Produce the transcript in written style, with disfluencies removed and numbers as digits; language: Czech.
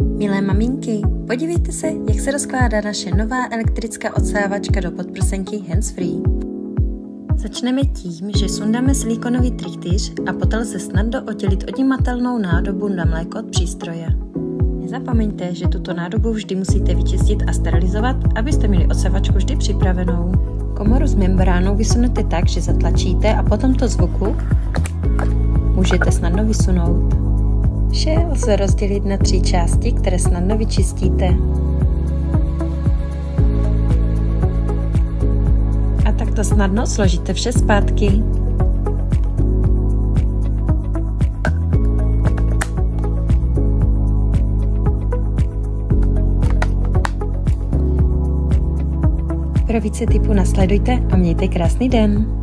Milé maminky, podívejte se, jak se rozkládá naše nová elektrická odsávačka do podprsenky handsfree. Začneme tím, že sundáme silikonový trichtýř a poté lze snadno oddělit odnímatelnou nádobu na mléko od přístroje. Nezapomeňte, že tuto nádobu vždy musíte vyčistit a sterilizovat, abyste měli odsávačku vždy připravenou. Komoru s membránou vysunete tak, že zatlačíte a po tomto zvuku můžete snadno vysunout. Vše lze rozdělit na 3 části, které snadno vyčistíte. A takto snadno složíte vše zpátky. Pro více tipů nasledujte a mějte krásný den.